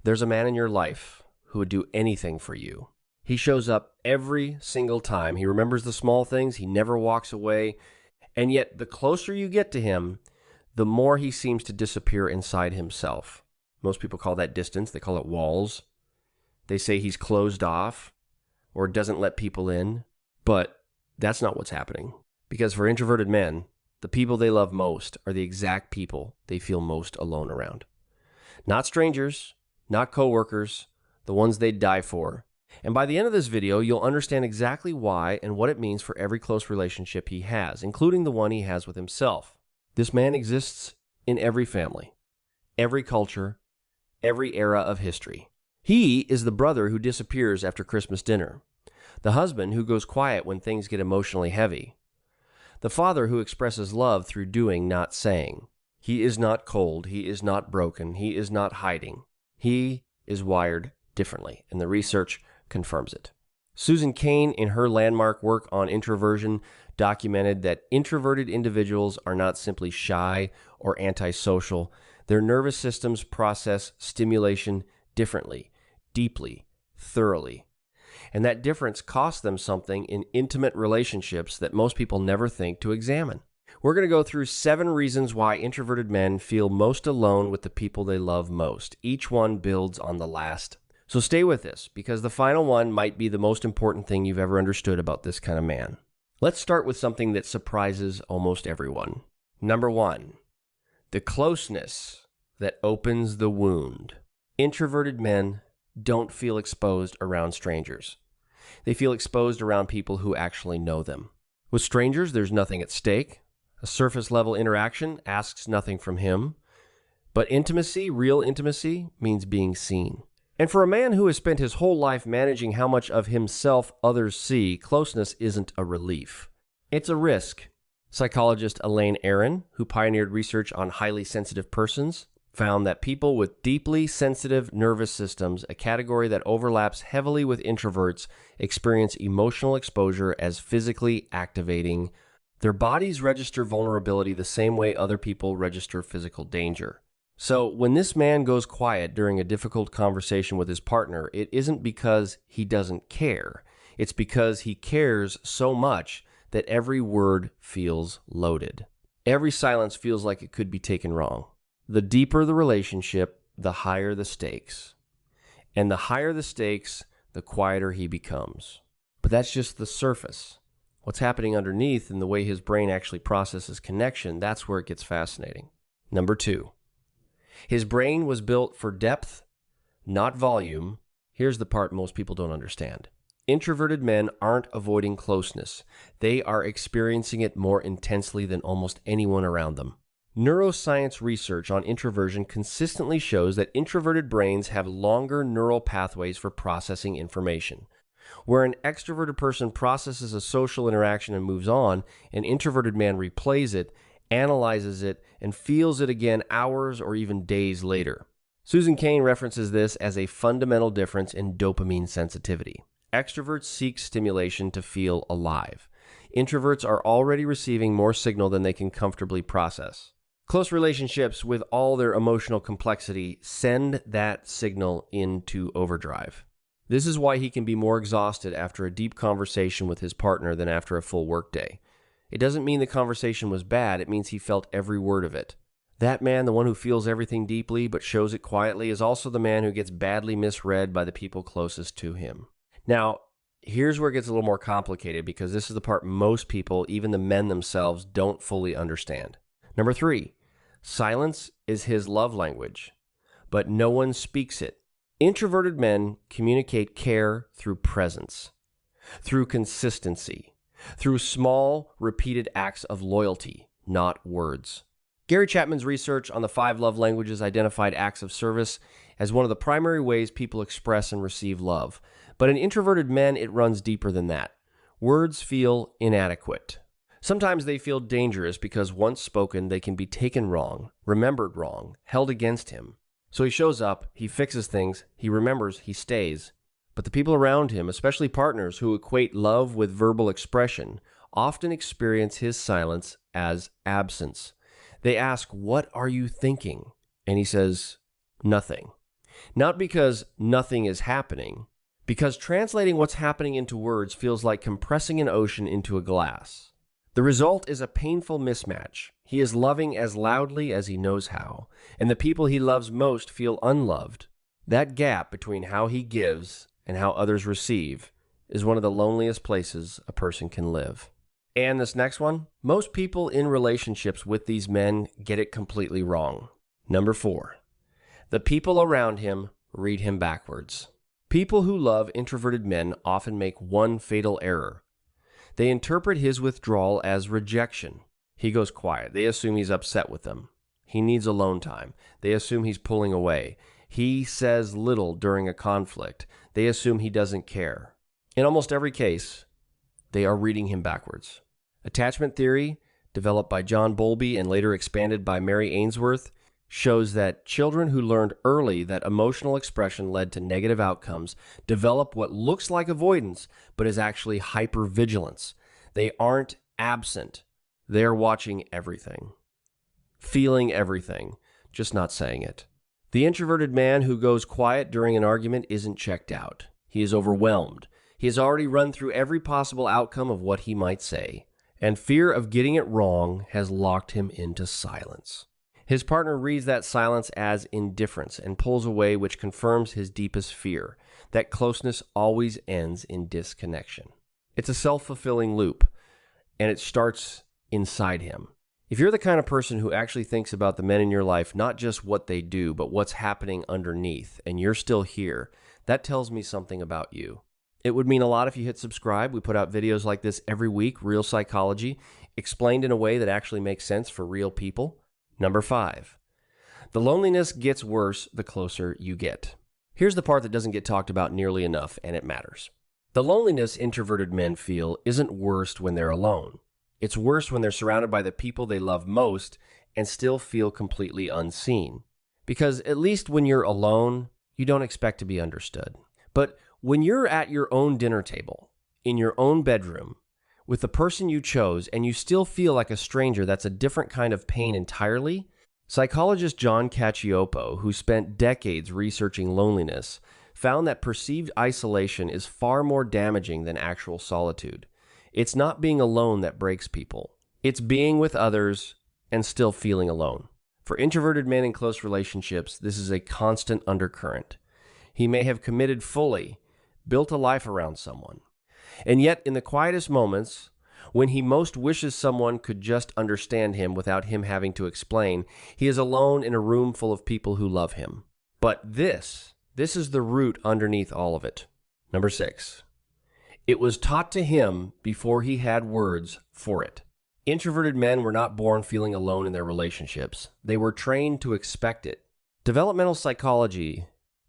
There's a man in your life who would do anything for you. He shows up every single time. He remembers the small things. He never walks away. And yet, the closer you get to him, the more he seems to disappear inside himself. Most people call that distance. They call it walls. They say he's closed off or doesn't let people in. But that's not what's happening. Because for introverted men, the people they love most are the exact people they feel most alone around. Not strangers, not coworkers, the ones they'd die for. And by the end of this video, you'll understand exactly why and what it means for every close relationship he has, including the one he has with himself. This man exists in every family, every culture, every era of history. He is the brother who disappears after Christmas dinner, the husband who goes quiet when things get emotionally heavy, the father who expresses love through doing, not saying. He is not cold, he is not broken, he is not hiding. He is wired differently, and the research confirms it. Susan Cain, in her landmark work on introversion, documented that introverted individuals are not simply shy or antisocial. Their nervous systems process stimulation differently, deeply, thoroughly. And that difference costs them something in intimate relationships that most people never think to examine. We're going to go through 7 reasons why introverted men feel most alone with the people they love most. Each one builds on the last. So stay with this, because the final one might be the most important thing you've ever understood about this kind of man. Let's start with something that surprises almost everyone. Number 1, the closeness that opens the wound. Introverted men don't feel exposed around strangers. They feel exposed around people who actually know them. With strangers, there's nothing at stake. A surface-level interaction asks nothing from him. But intimacy, real intimacy, means being seen. And for a man who has spent his whole life managing how much of himself others see, closeness isn't a relief. It's a risk. Psychologist Elaine Aron, who pioneered research on highly sensitive persons, found that people with deeply sensitive nervous systems, a category that overlaps heavily with introverts, experience emotional exposure as physically activating. Their bodies register vulnerability the same way other people register physical danger. So when this man goes quiet during a difficult conversation with his partner, it isn't because he doesn't care. It's because he cares so much that every word feels loaded. Every silence feels like it could be taken wrong. The deeper the relationship, the higher the stakes. And the higher the stakes, the quieter he becomes. But that's just the surface. What's happening underneath and the way his brain actually processes connection, that's where it gets fascinating. Number 2. His brain was built for depth, not volume. Here's the part most people don't understand. Introverted men aren't avoiding closeness. They are experiencing it more intensely than almost anyone around them. Neuroscience research on introversion consistently shows that introverted brains have longer neural pathways for processing information. Where an extroverted person processes a social interaction and moves on, an introverted man replays it, analyzes it, and feels it again hours or even days later. Susan Cain references this as a fundamental difference in dopamine sensitivity. Extroverts seek stimulation to feel alive. Introverts are already receiving more signal than they can comfortably process. Close relationships, with all their emotional complexity, send that signal into overdrive. This is why he can be more exhausted after a deep conversation with his partner than after a full workday. It doesn't mean the conversation was bad, it means he felt every word of it. That man, the one who feels everything deeply but shows it quietly, is also the man who gets badly misread by the people closest to him. Now, here's where it gets a little more complicated, because this is the part most people, even the men themselves, don't fully understand. Number 3, silence is his love language, but no one speaks it. Introverted men communicate care through presence, through consistency, through small, repeated acts of loyalty, not words. Gary Chapman's research on the 5 love languages identified acts of service as one of the primary ways people express and receive love. But in introverted men, it runs deeper than that. Words feel inadequate. Sometimes they feel dangerous because once spoken, they can be taken wrong, remembered wrong, held against him. So he shows up, he fixes things, he remembers, he stays. But the people around him, especially partners who equate love with verbal expression, often experience his silence as absence. They ask, "What are you thinking?" And he says, "Nothing." Not because nothing is happening, because translating what's happening into words feels like compressing an ocean into a glass. The result is a painful mismatch. He is loving as loudly as he knows how, and the people he loves most feel unloved. That gap between how he gives and how others receive is one of the loneliest places a person can live. And this next one, most people in relationships with these men get it completely wrong. Number 4, the people around him read him backwards. People who love introverted men often make one fatal error. They interpret his withdrawal as rejection. He goes quiet. They assume he's upset with them. He needs alone time. They assume he's pulling away. He says little during a conflict. They assume he doesn't care. In almost every case, they are reading him backwards. Attachment theory, developed by John Bowlby and later expanded by Mary Ainsworth, shows that children who learned early that emotional expression led to negative outcomes develop what looks like avoidance, but is actually hypervigilance. They aren't absent. They're watching everything, feeling everything, just not saying it. The introverted man who goes quiet during an argument isn't checked out. He is overwhelmed. He has already run through every possible outcome of what he might say, and fear of getting it wrong has locked him into silence. His partner reads that silence as indifference and pulls away, which confirms his deepest fear, that closeness always ends in disconnection. It's a self-fulfilling loop, and it starts inside him. If you're the kind of person who actually thinks about the men in your life, not just what they do, but what's happening underneath, and you're still here, that tells me something about you. It would mean a lot if you hit subscribe. We put out videos like this every week, real psychology, explained in a way that actually makes sense for real people. Number 5, the loneliness gets worse the closer you get. Here's the part that doesn't get talked about nearly enough, and it matters. The loneliness introverted men feel isn't worst when they're alone. It's worse when they're surrounded by the people they love most and still feel completely unseen. Because at least when you're alone, you don't expect to be understood. But when you're at your own dinner table, in your own bedroom, with the person you chose, and you still feel like a stranger, that's a different kind of pain entirely. Psychologist John Cacioppo, who spent decades researching loneliness, found that perceived isolation is far more damaging than actual solitude. It's not being alone that breaks people. It's being with others and still feeling alone. For introverted men in close relationships, this is a constant undercurrent. He may have committed fully, built a life around someone. And yet, in the quietest moments, when he most wishes someone could just understand him without him having to explain, he is alone in a room full of people who love him. But this is the root underneath all of it. Number 6, it was taught to him before he had words for it. Introverted men were not born feeling alone in their relationships. They were trained to expect it. Developmental psychology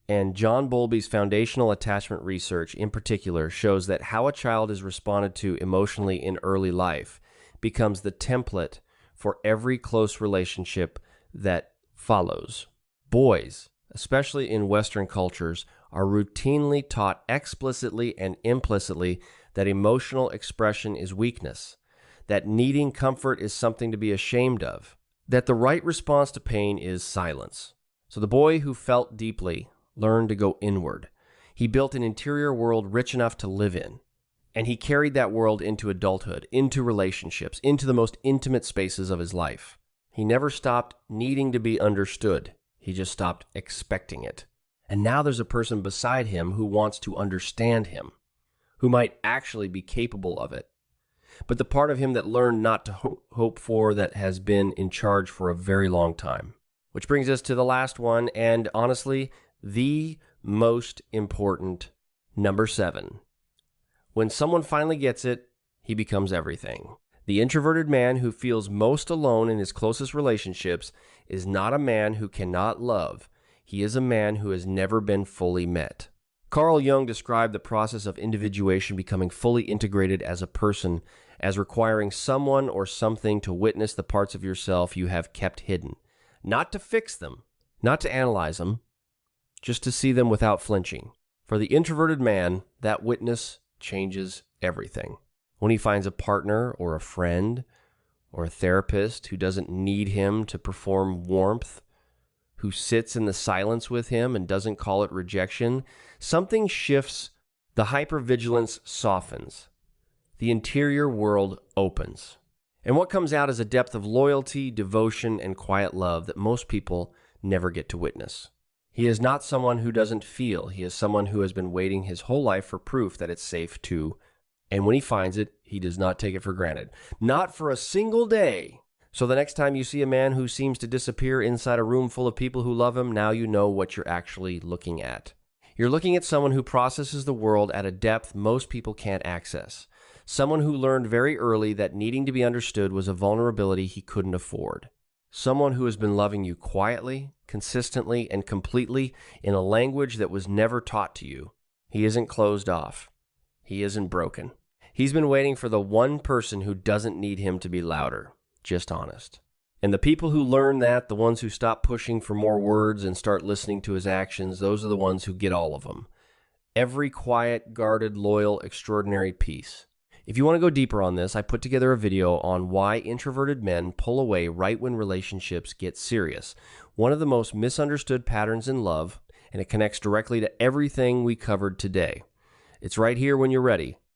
and John Bowlby's foundational attachment research in particular shows that how a child is responded to emotionally in early life becomes the template for every close relationship that follows. Boys, especially in Western cultures, are routinely taught explicitly and implicitly that emotional expression is weakness, that needing comfort is something to be ashamed of, that the right response to pain is silence. So the boy who felt deeply learned to go inward. He built an interior world rich enough to live in, and he carried that world into adulthood, into relationships, into the most intimate spaces of his life. He never stopped needing to be understood. He just stopped expecting it. And now there's a person beside him who wants to understand him, who might actually be capable of it. But the part of him that learned not to hope for that has been in charge for a very long time. Which brings us to the last one, and honestly, the most important, number 7. When someone finally gets it, he becomes everything. The introverted man who feels most alone in his closest relationships is not a man who cannot love. He is a man who has never been fully met. Carl Jung described the process of individuation becoming fully integrated as a person as requiring someone or something to witness the parts of yourself you have kept hidden. Not to fix them, not to analyze them, just to see them without flinching. For the introverted man, that witness changes everything. When he finds a partner or a friend or a therapist who doesn't need him to perform warmth, who sits in the silence with him and doesn't call it rejection, something shifts. The hypervigilance softens. The interior world opens. And what comes out is a depth of loyalty, devotion, and quiet love that most people never get to witness. He is not someone who doesn't feel. He is someone who has been waiting his whole life for proof that it's safe to. And when he finds it, he does not take it for granted. Not for a single day. So the next time you see a man who seems to disappear inside a room full of people who love him, now you know what you're actually looking at. You're looking at someone who processes the world at a depth most people can't access. Someone who learned very early that needing to be understood was a vulnerability he couldn't afford. Someone who has been loving you quietly, consistently, and completely in a language that was never taught to you. He isn't closed off. He isn't broken. He's been waiting for the one person who doesn't need him to be louder, just honest. And the people who learn that, the ones who stop pushing for more words and start listening to his actions, those are the ones who get all of them. Every quiet, guarded, loyal, extraordinary piece. If you want to go deeper on this, I put together a video on why introverted men pull away right when relationships get serious. One of the most misunderstood patterns in love, and it connects directly to everything we covered today. It's right here when you're ready.